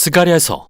스가랴서.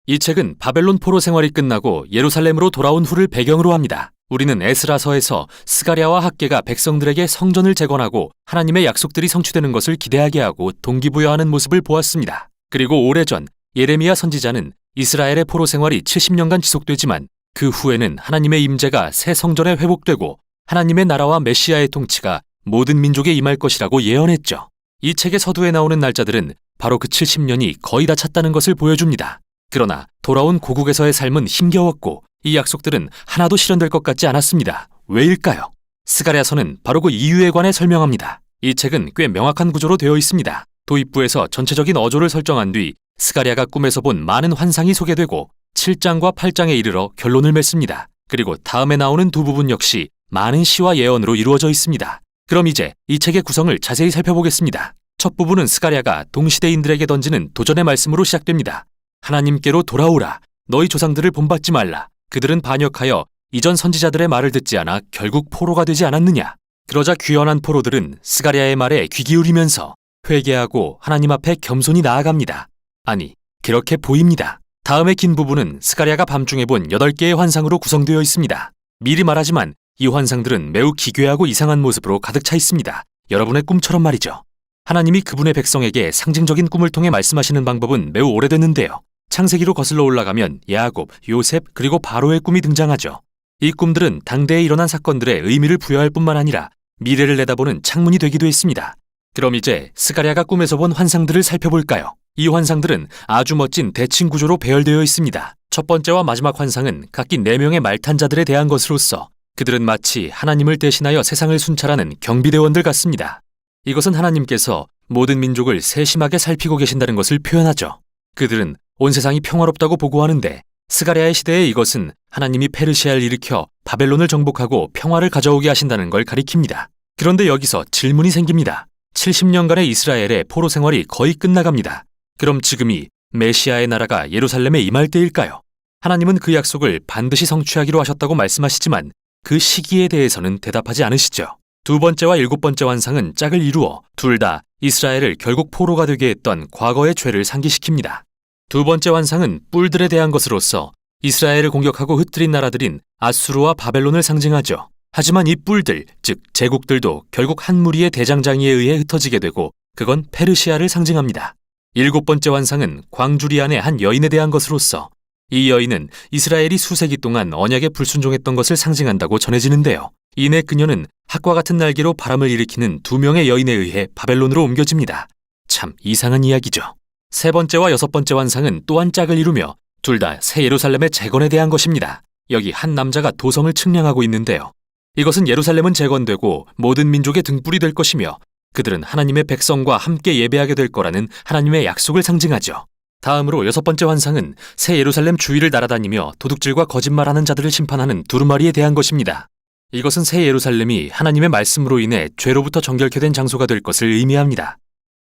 이 책은 바벨론 포로 생활이 끝나고 예루살렘으로 돌아온 후를 배경으로 합니다. 우리는 에스라서에서 스가랴와 학개가 백성들에게 성전을 재건하고 하나님의 약속들이 성취되는 것을 기대하게 하고 동기부여하는 모습을 보았습니다. 그리고 오래전 예레미야 선지자는 이스라엘의 포로 생활이 70년간 지속되지만 그 후에는 하나님의 임재가 새 성전에 회복되고 하나님의 나라와 메시아의 통치가 모든 민족에 임할 것이라고 예언했죠. 이 책의 서두에 나오는 날짜들은 바로 그 70년이 거의 다 찼다는 것을 보여줍니다. 그러나 돌아온 고국에서의 삶은 힘겨웠고 이 약속들은 하나도 실현될 것 같지 않았습니다. 왜일까요? 스가랴서는 바로 그 이유에 관해 설명합니다. 이 책은 꽤 명확한 구조로 되어 있습니다. 도입부에서 전체적인 어조를 설정한 뒤 스가랴가 꿈에서 본 많은 환상이 소개되고 7장과 8장에 이르러 결론을 맺습니다. 그리고 다음에 나오는 두 부분 역시 많은 시와 예언으로 이루어져 있습니다. 그럼 이제 이 책의 구성을 자세히 살펴보겠습니다. 첫 부분은 스가랴가 동시대인들에게 던지는 도전의 말씀으로 시작됩니다. 하나님께로 돌아오라. 너희 조상들을 본받지 말라. 그들은 반역하여 이전 선지자들의 말을 듣지 않아 결국 포로가 되지 않았느냐. 그러자 귀환한 포로들은 스가랴의 말에 귀 기울이면서 회개하고 하나님 앞에 겸손히 나아갑니다. 아니, 그렇게 보입니다. 다음의 긴 부분은 스가랴가 밤중에 본 8개의 환상으로 구성되어 있습니다. 미리 말하지만 이 환상들은 매우 기괴하고 이상한 모습으로 가득 차 있습니다. 여러분의 꿈처럼 말이죠. 하나님이 그분의 백성에게 상징적인 꿈을 통해 말씀하시는 방법은 매우 오래됐는데요. 창세기로 거슬러 올라가면 야곱, 요셉, 그리고 바로의 꿈이 등장하죠. 이 꿈들은 당대에 일어난 사건들의 의미를 부여할 뿐만 아니라 미래를 내다보는 창문이 되기도 했습니다. 그럼 이제 스가랴가 꿈에서 본 환상들을 살펴볼까요? 이 환상들은 아주 멋진 대칭 구조로 배열되어 있습니다. 첫 번째와 마지막 환상은 각기 4명의 말탄자들에 대한 것으로서 그들은 마치 하나님을 대신하여 세상을 순찰하는 경비대원들 같습니다. 이것은 하나님께서 모든 민족을 세심하게 살피고 계신다는 것을 표현하죠. 그들은 온 세상이 평화롭다고 보고하는데 스가랴의 시대에 이것은 하나님이 페르시아를 일으켜 바벨론을 정복하고 평화를 가져오게 하신다는 걸 가리킵니다. 그런데 여기서 질문이 생깁니다. 70년간의 이스라엘의 포로 생활이 거의 끝나갑니다. 그럼 지금이 메시아의 나라가 예루살렘에 임할 때일까요? 하나님은 그 약속을 반드시 성취하기로 하셨다고 말씀하시지만 그 시기에 대해서는 대답하지 않으시죠. 두 번째와 7번째 환상은 짝을 이루어 둘 다 이스라엘을 결국 포로가 되게 했던 과거의 죄를 상기시킵니다. 두 번째 환상은 뿔들에 대한 것으로서 이스라엘을 공격하고 흩뜨린 나라들인 아수르와 바벨론을 상징하죠. 하지만 이 뿔들, 즉 제국들도 결국 한 무리의 대장장이에 의해 흩어지게 되고 그건 페르시아를 상징합니다. 7번째 환상은 광주리 안의 한 여인에 대한 것으로서 이 여인은 이스라엘이 수세기 동안 언약에 불순종했던 것을 상징한다고 전해지는데요. 이내 그녀는 학과 같은 날개로 바람을 일으키는 2명의 여인에 의해 바벨론으로 옮겨집니다. 참 이상한 이야기죠. 세 번째와 6번째 환상은 또한 짝을 이루며 둘 다 새 예루살렘의 재건에 대한 것입니다. 여기 한 남자가 도성을 측량하고 있는데요. 이것은 예루살렘은 재건되고 모든 민족의 등불이 될 것이며 그들은 하나님의 백성과 함께 예배하게 될 거라는 하나님의 약속을 상징하죠. 다음으로 6번째 환상은 새 예루살렘 주위를 날아다니며 도둑질과 거짓말하는 자들을 심판하는 두루마리에 대한 것입니다. 이것은 새 예루살렘이 하나님의 말씀으로 인해 죄로부터 정결케 된 장소가 될 것을 의미합니다.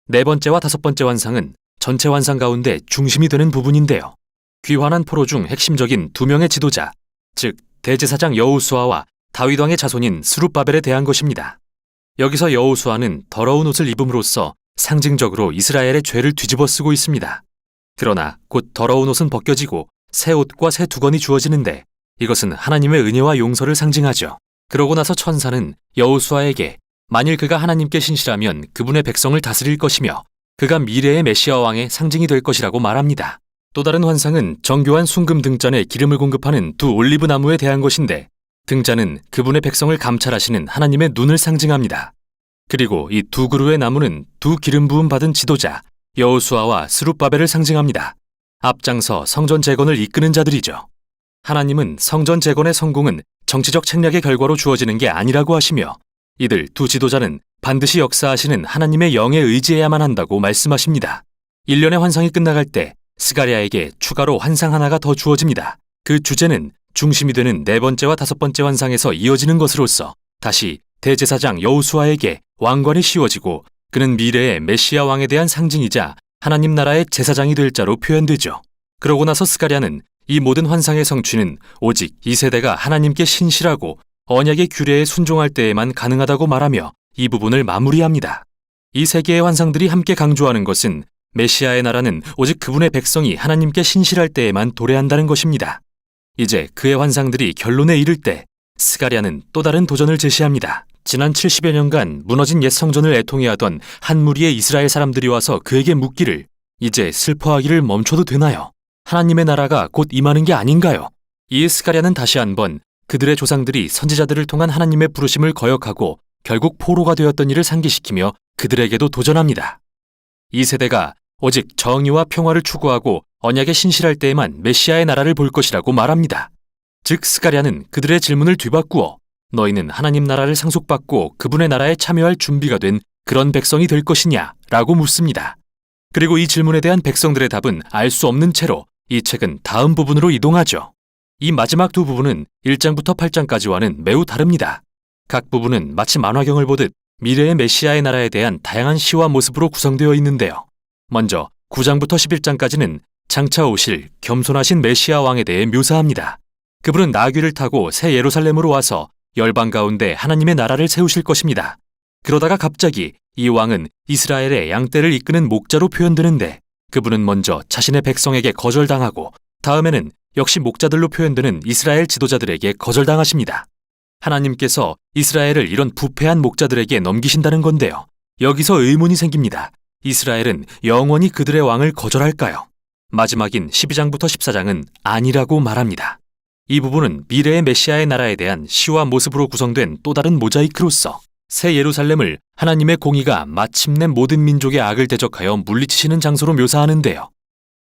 네 번째와 5번째 환상은 전체 환상 가운데 중심이 되는 부분인데요. 귀환한 포로 중 핵심적인 2명의 지도자, 즉 대제사장 여호수아와 다윗 왕의 자손인 스룹바벨에 대한 것입니다. 여기서 여호수아는 더러운 옷을 입음으로써 상징적으로 이스라엘의 죄를 뒤집어 쓰고 있습니다. 그러나 곧 더러운 옷은 벗겨지고 새 옷과 새 두건이 주어지는데 이것은 하나님의 은혜와 용서를 상징하죠. 그러고 나서 천사는 여호수아에게 만일 그가 하나님께 신실하면 그분의 백성을 다스릴 것이며 그가 미래의 메시아 왕의 상징이 될 것이라고 말합니다. 또 다른 환상은 정교한 순금 등잔에 기름을 공급하는 2 올리브 나무에 대한 것인데 등잔은 그분의 백성을 감찰하시는 하나님의 눈을 상징합니다. 그리고 이 2 그루의 나무는 2 기름 부음 받은 지도자 여호수아와 스룹바벨을 상징합니다. 앞장서 성전 재건을 이끄는 자들이죠. 하나님은 성전 재건의 성공은 정치적 책략의 결과로 주어지는 게 아니라고 하시며 이들 2 지도자는 반드시 역사하시는 하나님의 영에 의지해야만 한다고 말씀하십니다. 1년의 환상이 끝나갈 때 스가랴에게 추가로 환상 하나가 더 주어집니다. 그 주제는 중심이 되는 4번째와 5번째 환상에서 이어지는 것으로서 다시 대제사장 여호수아에게 왕관이 씌워지고 그는 미래의 메시아 왕에 대한 상징이자 하나님 나라의 제사장이 될 자로 표현되죠. 그러고 나서 스가랴는 이 모든 환상의 성취는 오직 이 세대가 하나님께 신실하고 언약의 규례에 순종할 때에만 가능하다고 말하며 이 부분을 마무리합니다. 이 세 개의 환상들이 함께 강조하는 것은 메시아의 나라는 오직 그분의 백성이 하나님께 신실할 때에만 도래한다는 것입니다. 이제 그의 환상들이 결론에 이를 때 스가랴는 또 다른 도전을 제시합니다. 지난 70여 년간 무너진 옛 성전을 애통해하던 한 무리의 이스라엘 사람들이 와서 그에게 묻기를 이제 슬퍼하기를 멈춰도 되나요? 하나님의 나라가 곧 임하는 게 아닌가요? 이에 스가랴는 다시 한번 그들의 조상들이 선지자들을 통한 하나님의 부르심을 거역하고 결국 포로가 되었던 일을 상기시키며 그들에게도 도전합니다. 이 세대가 오직 정의와 평화를 추구하고 언약에 신실할 때에만 메시아의 나라를 볼 것이라고 말합니다. 즉 스가랴는 그들의 질문을 뒤바꾸어 너희는 하나님 나라를 상속받고 그분의 나라에 참여할 준비가 된 그런 백성이 될 것이냐 라고 묻습니다. 그리고 이 질문에 대한 백성들의 답은 알 수 없는 채로 이 책은 다음 부분으로 이동하죠. 이 마지막 두 부분은 1장부터 8장까지와는 매우 다릅니다. 각 부분은 마치 만화경을 보듯 미래의 메시아의 나라에 대한 다양한 시와 모습으로 구성되어 있는데요. 먼저 9장부터 11장까지는 장차 오실 겸손하신 메시아 왕에 대해 묘사합니다. 그분은 나귀를 타고 새 예루살렘으로 와서 열방 가운데 하나님의 나라를 세우실 것입니다. 그러다가 갑자기 이 왕은 이스라엘의 양떼를 이끄는 목자로 표현되는데 그분은 먼저 자신의 백성에게 거절당하고 다음에는 역시 목자들로 표현되는 이스라엘 지도자들에게 거절당하십니다. 하나님께서 이스라엘을 이런 부패한 목자들에게 넘기신다는 건데요. 여기서 의문이 생깁니다. 이스라엘은 영원히 그들의 왕을 거절할까요? 마지막인 12장부터 14장은 아니라고 말합니다. 이 부분은 미래의 메시아의 나라에 대한 시와 모습으로 구성된 또 다른 모자이크로서 새 예루살렘을 하나님의 공의가 마침내 모든 민족의 악을 대적하여 물리치시는 장소로 묘사하는데요.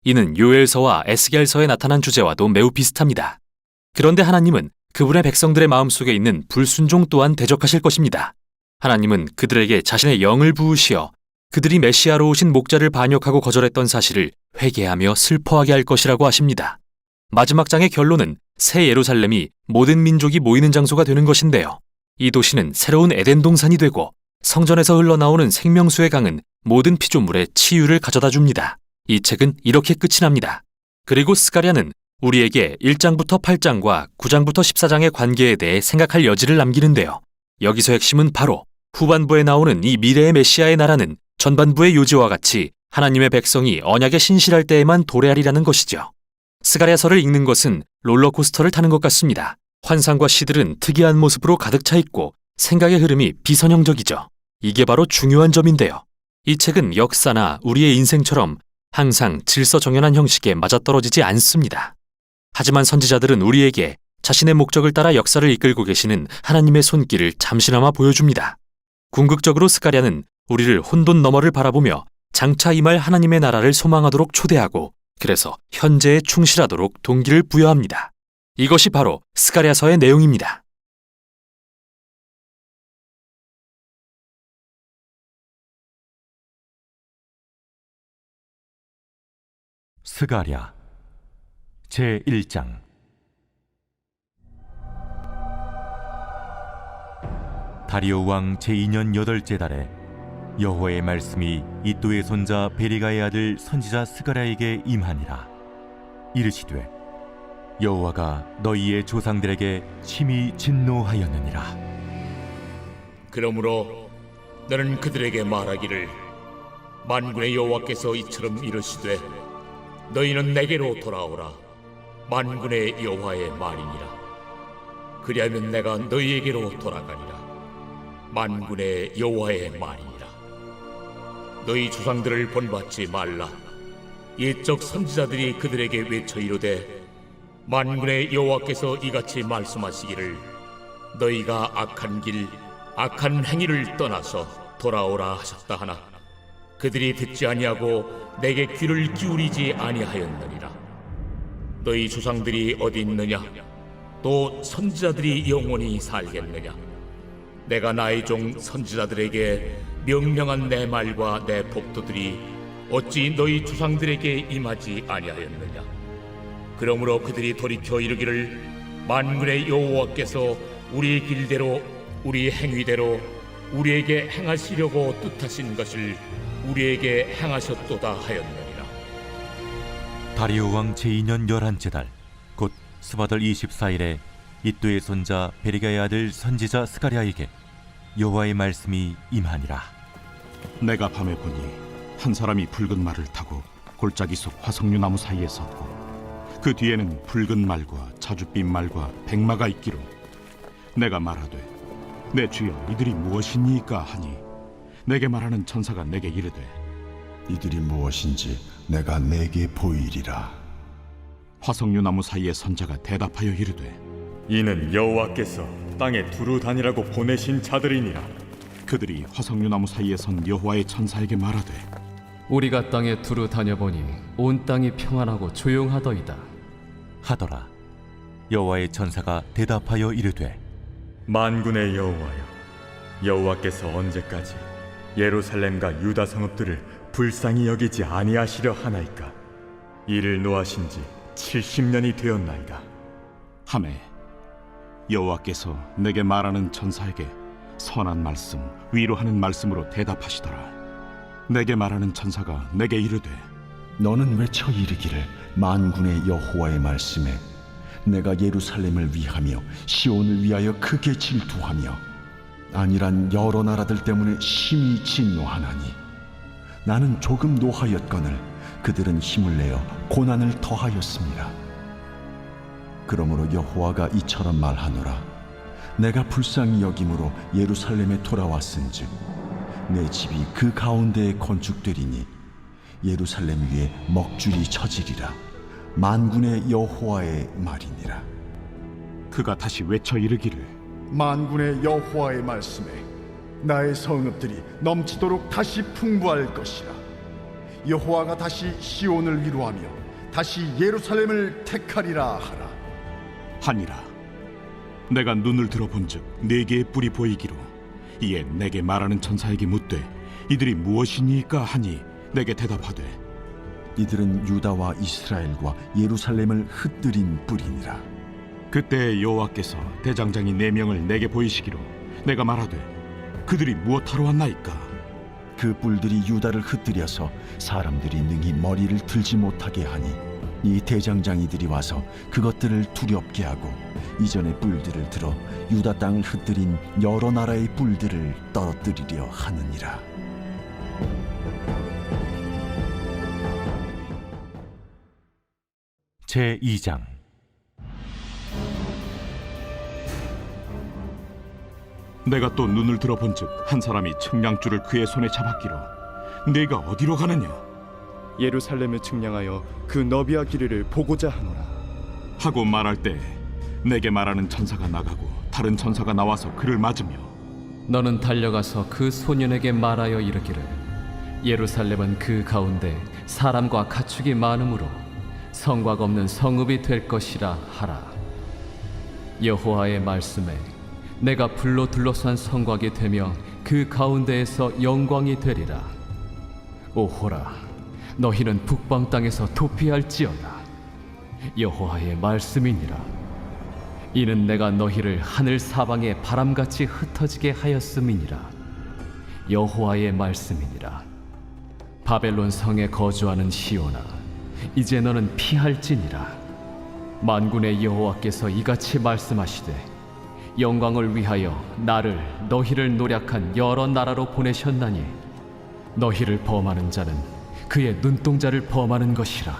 이는 요엘서와 에스겔서에 나타난 주제와도 매우 비슷합니다. 그런데 하나님은 그분의 백성들의 마음속에 있는 불순종 또한 대적하실 것입니다. 하나님은 그들에게 자신의 영을 부으시어 그들이 메시아로 오신 목자를 반역하고 거절했던 사실을 회개하며 슬퍼하게 할 것이라고 하십니다. 마지막 장의 결론은 새 예루살렘이 모든 민족이 모이는 장소가 되는 것인데요. 이 도시는 새로운 에덴 동산이 되고 성전에서 흘러나오는 생명수의 강은 모든 피조물에 치유를 가져다 줍니다. 이 책은 이렇게 끝이 납니다. 그리고 스가랴는 우리에게 1장부터 8장과 9장부터 14장의 관계에 대해 생각할 여지를 남기는데요. 여기서 핵심은 바로 후반부에 나오는 이 미래의 메시아의 나라는 전반부의 요지와 같이 하나님의 백성이 언약에 신실할 때에만 도래하리라는 것이죠. 스가랴서를 읽는 것은 롤러코스터를 타는 것 같습니다. 환상과 시들은 특이한 모습으로 가득 차 있고 생각의 흐름이 비선형적이죠. 이게 바로 중요한 점인데요. 이 책은 역사나 우리의 인생처럼 항상 질서정연한 형식에 맞아떨어지지 않습니다. 하지만 선지자들은 우리에게 자신의 목적을 따라 역사를 이끌고 계시는 하나님의 손길을 잠시나마 보여줍니다. 궁극적으로 스가랴는 우리를 혼돈 너머를 바라보며 장차 임할 하나님의 나라를 소망하도록 초대하고 그래서 현재에 충실하도록 동기를 부여합니다. 이것이 바로 스가랴서의 내용입니다. 스가랴 제1장. 다리오 왕 제2년 8째 달에 여호와의 말씀이 이도의 손자 베리가의 아들 선지자 스가랴에게 임하니라. 이르시되 여호와가 너희의 조상들에게 심히 진노하였느니라. 그러므로 너는 그들에게 말하기를 만군의 여호와께서 이처럼 이르시되 너희는 내게로 돌아오라. 만군의 여호와의 말이니라. 그리하면 내가 너희에게로 돌아가니라. 만군의 여호와의 말이니라. 너희 조상들을 본받지 말라. 옛적 선지자들이 그들에게 외쳐 이르되 만군의 여호와께서 이같이 말씀하시기를 너희가 악한 길 악한 행위를 떠나서 돌아오라 하셨다 하나 그들이 듣지 아니하고 내게 귀를 기울이지 아니하였느니라. 너희 조상들이 어디 있느냐? 또 선지자들이 영원히 살겠느냐? 내가 나의 종 선지자들에게 명령한 내 말과 내 법도들이 어찌 너희 조상들에게 임하지 아니하였느냐? 그러므로 그들이 돌이켜 이르기를 만군의 여호와께서 우리의 길대로 우리 행위대로 우리에게 행하시려고 뜻하신 것을 우리에게 행하셨도다 하였느니라. 다리오 왕 제2년 11째 달 곧 스바들 24일에 이도의 손자 베리가의 아들 선지자 스가랴에게 여호와의 말씀이 임하니라. 내가 밤에 보니 한 사람이 붉은 말을 타고 골짜기 속 화석류 나무 사이에 섰고 그 뒤에는 붉은 말과 자줏빛 말과 백마가 있기로 내가 말하되 내 주여 이들이 무엇이니까 하니 내게 말하는 천사가 내게 이르되 이들이 무엇인지 내가 내게 보이리라. 화석류 나무 사이에 선 자가 대답하여 이르되 이는 여호와께서 땅에 두루 다니라고 보내신 자들이니라. 그들이 화석류 나무 사이에 선 여호와의 천사에게 말하되 우리가 땅에 두루 다녀보니 온 땅이 평안하고 조용하더이다. 하더라. 여호와의 천사가 대답하여 이르되 만군의 여호와여, 여호와께서 언제까지 예루살렘과 유다 성읍들을 불쌍히 여기지 아니하시려 하나이까? 이를 노하신 지 70년이 되었나이다. 하매 여호와께서 내게 말하는 천사에게 선한 말씀 위로하는 말씀으로 대답하시더라. 내게 말하는 천사가 내게 이르되 너는 외쳐 이르기를 만군의 여호와의 말씀에 내가 예루살렘을 위하며 시온을 위하여 크게 질투하며 아니란 여러 나라들 때문에 심히 진노하나니 나는 조금 노하였거늘 그들은 힘을 내어 고난을 더하였습니다. 그러므로 여호와가 이처럼 말하노라. 내가 불쌍히 여김으로 예루살렘에 돌아왔은즉 내 집이 그 가운데에 건축되리니 예루살렘 위에 먹줄이 쳐지리라. 만군의 여호와의 말이니라. 그가 다시 외쳐 이르기를 만군의 여호와의 말씀에 나의 성읍들이 넘치도록 다시 풍부할 것이라. 여호와가 다시 시온을 위로하며 다시 예루살렘을 택하리라 하라. 하니라. 내가 눈을 들어본즉 네 개의 뿔이 보이기로 이에 내게 말하는 천사에게 묻되 이들이 무엇이니까 하니 내게 대답하되 이들은 유다와 이스라엘과 예루살렘을 흩뜨린 뿌리니라. 그때 여호와께서 대장장이 4명을 내게 보이시기로 내가 말하되 그들이 무엇하러 왔나이까? 그 뿔들이 유다를 흩뜨려서 사람들이 능히 머리를 들지 못하게 하니 이 대장장이들이 와서 그것들을 두렵게 하고 이전의 뿔들을 들어 유다 땅을 흩뜨린 여러 나라의 뿔들을 떨어뜨리려 하느니라. 제2장. 내가 또 눈을 들어본즉 한 사람이 측량줄을 그의 손에 잡았기로 네가 어디로 가느냐 예루살렘을 측량하여 그 너비와 길이를 보고자 하노라. 하고 말할 때 내게 말하는 천사가 나가고 다른 천사가 나와서 그를 맞으며 너는 달려가서 그 소년에게 말하여 이르기를 예루살렘은 그 가운데 사람과 가축이 많으므로 성곽 없는 성읍이 될 것이라 하라. 여호와의 말씀에 내가 불로 둘러싼 성곽이 되며 그 가운데에서 영광이 되리라. 오호라, 너희는 북방 땅에서 도피할지어다. 여호와의 말씀이니라. 이는 내가 너희를 하늘 사방에 바람같이 흩어지게 하였음이니라. 여호와의 말씀이니라. 바벨론 성에 거주하는 시온아, 이제 너는 피할지니라. 만군의 여호와께서 이같이 말씀하시되 영광을 위하여 나를 너희를 노략한 여러 나라로 보내셨나니 너희를 범하는 자는 그의 눈동자를 범하는 것이라.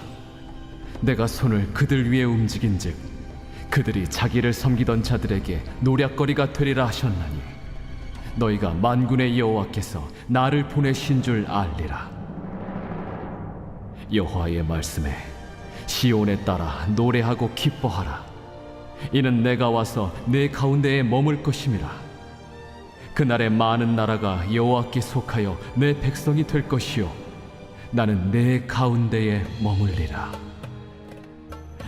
내가 손을 그들 위에 움직인즉 그들이 자기를 섬기던 자들에게 노략거리가 되리라 하셨나니 너희가 만군의 여호와께서 나를 보내신 줄 알리라. 여호와의 말씀에 시온에 따라 노래하고 기뻐하라. 이는 내가 와서 내 가운데에 머물 것임이라. 그날에 많은 나라가 여호와께 속하여 내 백성이 될 것이요 나는 내 가운데에 머물리라.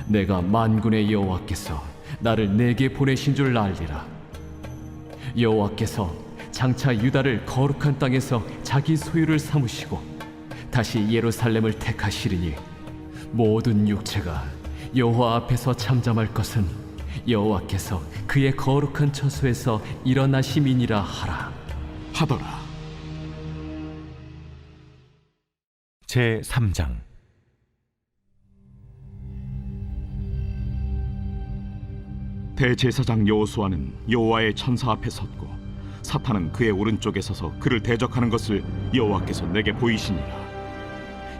내가 만군의 여호와께서 나를 내게 보내신 줄 알리라. 여호와께서 장차 유다를 거룩한 땅에서 자기 소유를 삼으시고 다시 예루살렘을 택하시리니 모든 육체가 여호와 앞에서 잠잠할 것은 여호와께서 그의 거룩한 처소에서 일어나심이니라 하라. 하더라. 제3장. 대제사장 여호수아는 여호와의 천사 앞에 섰고 사탄은 그의 오른쪽에 서서 그를 대적하는 것을 여호와께서 내게 보이시니라.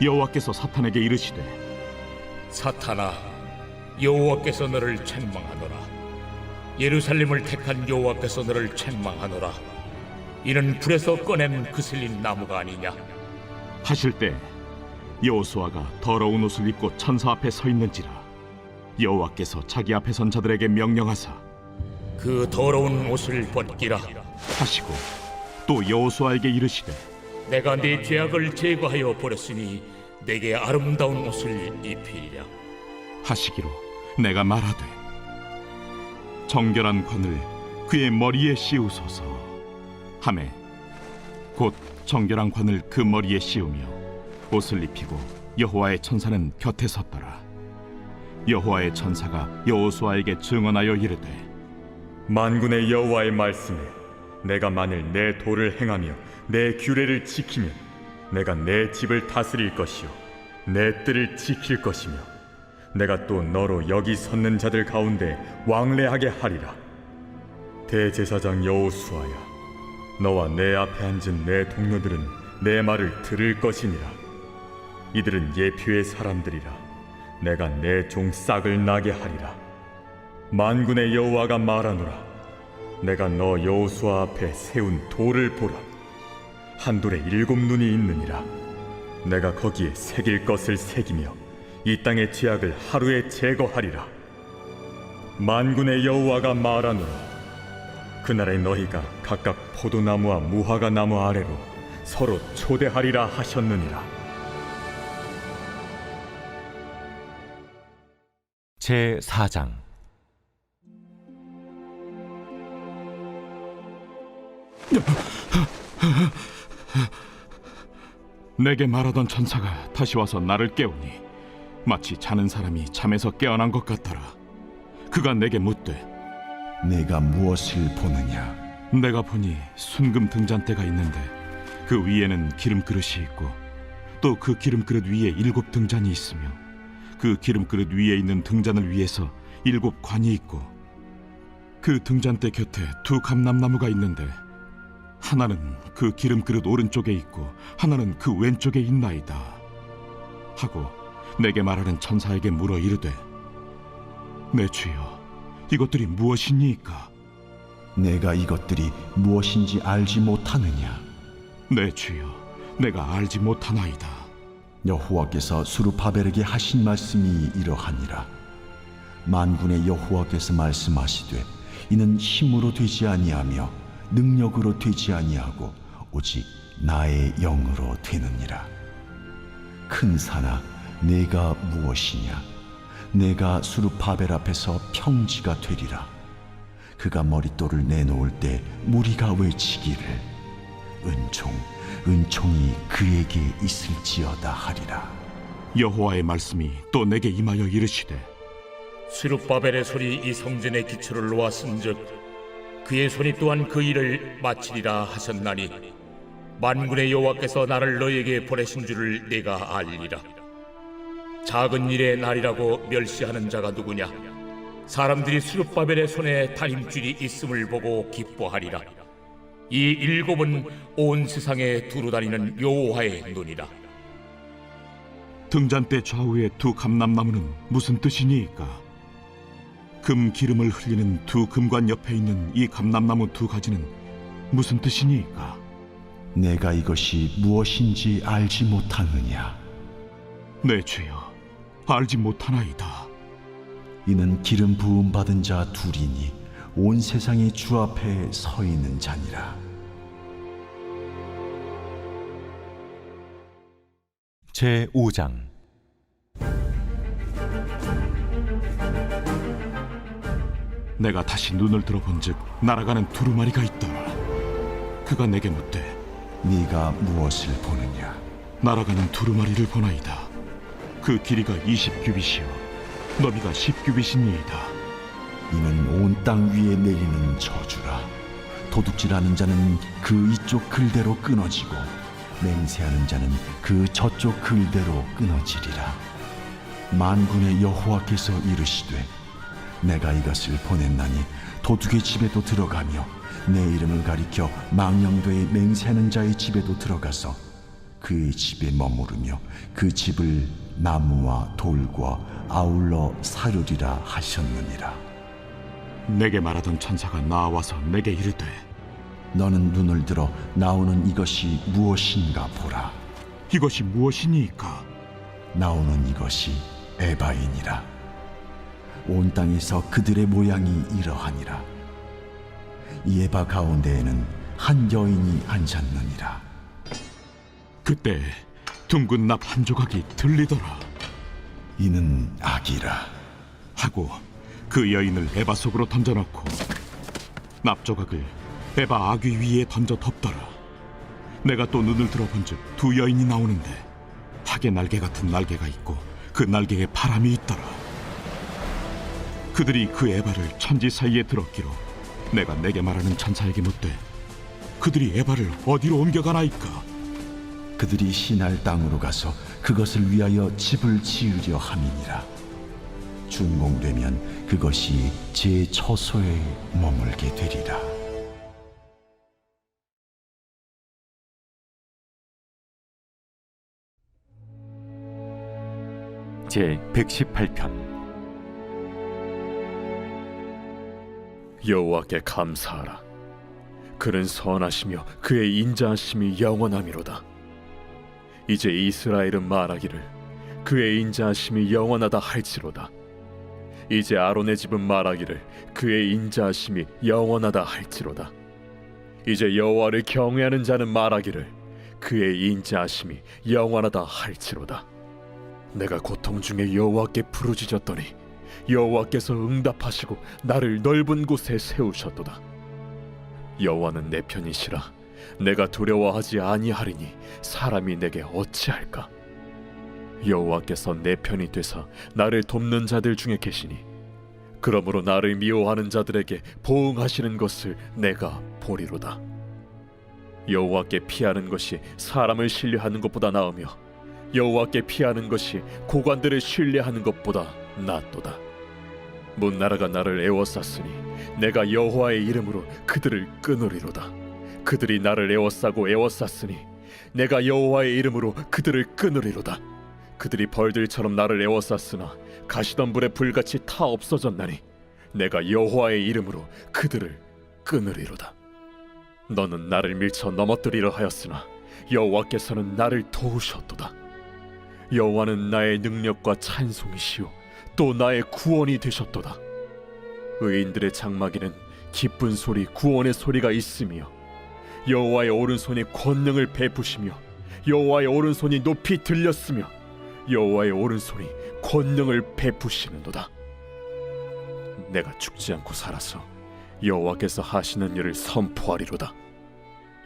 여호와께서 사탄에게 이르시되 사탄아, 여호와께서 너를 책망하노라. 예루살렘을 택한 여호와께서 너를 책망하노라. 이는 불에서 꺼낸 그슬린 나무가 아니냐. 하실 때 여호수아가 더러운 옷을 입고 천사 앞에 서 있는지라 여호와께서 자기 앞에 선 자들에게 명령하사 그 더러운 옷을 벗기라. 하시고 또 여호수아에게 이르시되 내가 네 죄악을 제거하여 버렸으니 내게 아름다운 옷을 입히리라. 하시기로 내가 말하되 정결한 관을 그의 머리에 씌우소서 하매 곧 정결한 관을 그 머리에 씌우며 옷을 입히고 여호와의 천사는 곁에 섰더라. 여호와의 천사가 여호수아에게 증언하여 이르되 만군의 여호와의 말씀에 내가 만일 내 도를 행하며 내 규례를 지키면 내가 내 집을 다스릴 것이요 내 뜰을 지킬 것이며 내가 또 너로 여기 섰는 자들 가운데 왕래하게 하리라. 대제사장 여호수아야, 너와 내 앞에 앉은 내 동료들은 내 말을 들을 것이니라. 이들은 예표의 사람들이라. 내가 내 종 싹을 나게 하리라. 만군의 여호와가 말하노라. 내가 너 여호수아 앞에 세운 돌을 보라. 한 돌에 7 눈이 있느니라. 내가 거기에 새길 것을 새기며 이 땅의 죄악을 하루에 제거하리라. 만군의 여호와가 말하노라. 그날에 너희가 각각 포도나무와 무화과 나무 아래로 서로 초대하리라 하셨느니라. 제4장. 내게 말하던 천사가 다시 와서 나를 깨우니 마치 자는 사람이 잠에서 깨어난 것 같더라. 그가 내게 묻되 내가 무엇을 보느냐? 내가 보니 순금 등잔대가 있는데 그 위에는 기름 그릇이 있고 또 그 기름 그릇 위에 7 등잔이 있으며 그 기름 그릇 위에 있는 등잔을 위에서 7 관이 있고 그 등잔대 곁에 2 감람나무가 있는데 하나는 그 기름 그릇 오른쪽에 있고 하나는 그 왼쪽에 있나이다 하고 내게 말하는 천사에게 물어 이르되 내 주여, 이것들이 무엇이니까? 내가 이것들이 무엇인지 알지 못하느냐? 내 주여, 내가 알지 못하나이다. 여호와께서 수르바벨에게 하신 말씀이 이러하니라. 만군의 여호와께서 말씀하시되 이는 힘으로 되지 아니하며 능력으로 되지 아니하고 오직 나의 영으로 되느니라. 큰 산아, 내가 무엇이냐? 내가 수르바벨 앞에서 평지가 되리라. 그가 머릿돌을 내놓을 때 무리가 외치기를 은총이 그에게 있을지어다 하리라. 여호와의 말씀이 또 내게 임하여 이르시되 스룹바벨의 손이 이 성전의 기초를 놓았은즉 그의 손이 또한 그 일을 마치리라 하셨나니 만군의 여호와께서 나를 너에게 보내신 줄을 내가 알리라. 작은 일의 날이라고 멸시하는 자가 누구냐? 사람들이 스룹바벨의 손에 다림줄이 있음을 보고 기뻐하리라. 이 7은 온 세상에 두루 다니는 여호와의 눈이라. 등잔대 좌우의 2 감람나무는 무슨 뜻이니까? 금 기름을 흘리는 2 금관 옆에 있는 이 감람나무 2 가지는 무슨 뜻이니까? 내가 이것이 무엇인지 알지 못하느냐? 내 주여, 알지 못하나이다. 이는 기름 부음 받은 자 둘이니 온 세상의 주 앞에 서 있는 자니라. 제5장. 내가 다시 눈을 들어본즉 날아가는 두루마리가 있더라. 그가 내게 묻되 네가 무엇을 보느냐? 날아가는 두루마리를 보나이다. 그 길이가 20규빗이요 너비가 10규빗이니이다. 이는 온 땅 위에 내리는 저주라. 도둑질하는 자는 그 이쪽 글대로 끊어지고 맹세하는 자는 그 저쪽 글대로 끊어지리라. 만군의 여호와께서 이르시되 내가 이것을 보냈나니 도둑의 집에도 들어가며 내 이름을 가리켜 망령되이 맹세하는 자의 집에도 들어가서 그의 집에 머무르며 그 집을 나무와 돌과 아울러 사르리라 하셨느니라. 내게 말하던 천사가 나와서 내게 이르되 너는 눈을 들어 나오는 이것이 무엇인가 보라. 이것이 무엇이니이까? 나오는 이것이 에바이니라. 온 땅에서 그들의 모양이 이러하니라. 이 에바 가운데에는 한 여인이 앉았느니라. 그때 둥근 납 한 조각이 들리더라. 이는 악이라 하고 그 여인을 에바 속으로 던져넣고 납 조각을 에바 아귀 위에 던져 덮더라. 내가 또 눈을 들어본즉 두 여인이 나오는데 학의 날개 같은 날개가 있고 그 날개에 바람이 있더라. 그들이 그 에바를 천지 사이에 들었기로 내가 내게 말하는 천사에게 묻되 그들이 에바를 어디로 옮겨가나이까? 그들이 시날 땅으로 가서 그것을 위하여 집을 지으려 함이니라. 준공되면 그것이 제 처소에 머물게 되리라. 제 118편. 여호와께 감사하라. 그는 선하시며 그의 인자하심이 영원하미로다. 이제 이스라엘은 말하기를 그의 인자하심이 영원하다 할지로다. 이제 아론의 집은 말하기를 그의 인자하심이 영원하다 할지로다. 이제 여호와를 경외하는 자는 말하기를 그의 인자하심이 영원하다 할지로다. 내가 고통 중에 여호와께 부르짖었더니 여호와께서 응답하시고 나를 넓은 곳에 세우셨도다. 여호와는 내 편이시라. 내가 두려워하지 아니하리니 사람이 내게 어찌할까? 여호와께서 내 편이 되사 나를 돕는 자들 중에 계시니 그러므로 나를 미워하는 자들에게 보응하시는 것을 내가 보리로다. 여호와께 피하는 것이 사람을 신뢰하는 것보다 나으며 여호와께 피하는 것이 고관들을 신뢰하는 것보다 낫도다. 문나라가 나를 애워쌌으니 내가 여호와의 이름으로 그들을 끊으리로다. 그들이 나를 애워싸고 애워쌌으니 내가 여호와의 이름으로 그들을 끊으리로다. 그들이 벌들처럼 나를 애워쌌으나 가시던 불에 불같이 타 없어졌나니 내가 여호와의 이름으로 그들을 끊으리로다. 너는 나를 밀쳐 넘어뜨리려 하였으나 여호와께서는 나를 도우셨도다. 여호와는 나의 능력과 찬송이시요 또 나의 구원이 되셨도다. 의인들의 장막에는 기쁜 소리 구원의 소리가 있으며 여호와의 오른손이 권능을 베푸시며 여호와의 오른손이 높이 들렸으며 여호와의 오른손이 권능을 베푸시는도다. 내가 죽지 않고 살아서 여호와께서 하시는 일을 선포하리로다.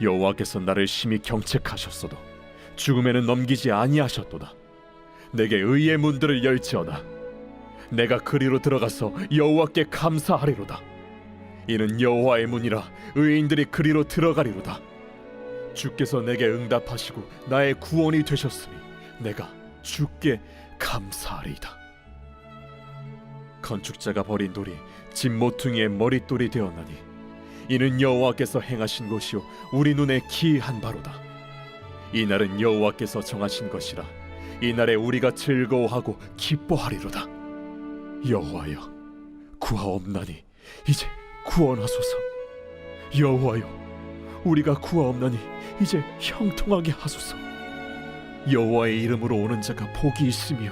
여호와께서 나를 심히 경책하셨어도 죽음에는 넘기지 아니하셨도다. 내게 의의 문들을 열지어다. 내가 그리로 들어가서 여호와께 감사하리로다. 이는 여호와의 문이라 의인들이 그리로 들어가리로다. 주께서 내게 응답하시고 나의 구원이 되셨으니 내가 주께 감사하리이다. 건축자가 버린 돌이 집 모퉁이의 머릿돌이 되었나니 이는 여호와께서 행하신 것이요 우리 눈에 기이한 바로다. 이 날은 여호와께서 정하신 것이라 이 날에 우리가 즐거워하고 기뻐하리로다. 여호와여 구하옵나니 이제 구원하소서. 여호와여 우리가 구하옵나니 이제 형통하게 하소서. 여호와의 이름으로 오는 자가 복이 있으며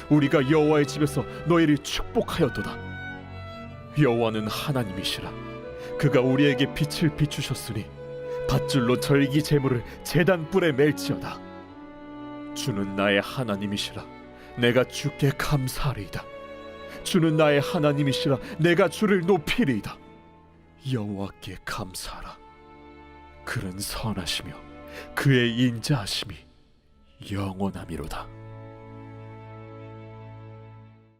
우리가 여호와의 집에서 너희를 축복하였도다. 여호와는 하나님이시라. 그가 우리에게 빛을 비추셨으니 밧줄로 절기 제물을 제단 뿔에 맬지어다. 주는 나의 하나님이시라. 내가 주께 감사하리이다. 주는 나의 하나님이시라. 내가 주를 높이리이다. 여호와께 감사하라. 그는 선하시며 그의 인자하심이 영원함이로다.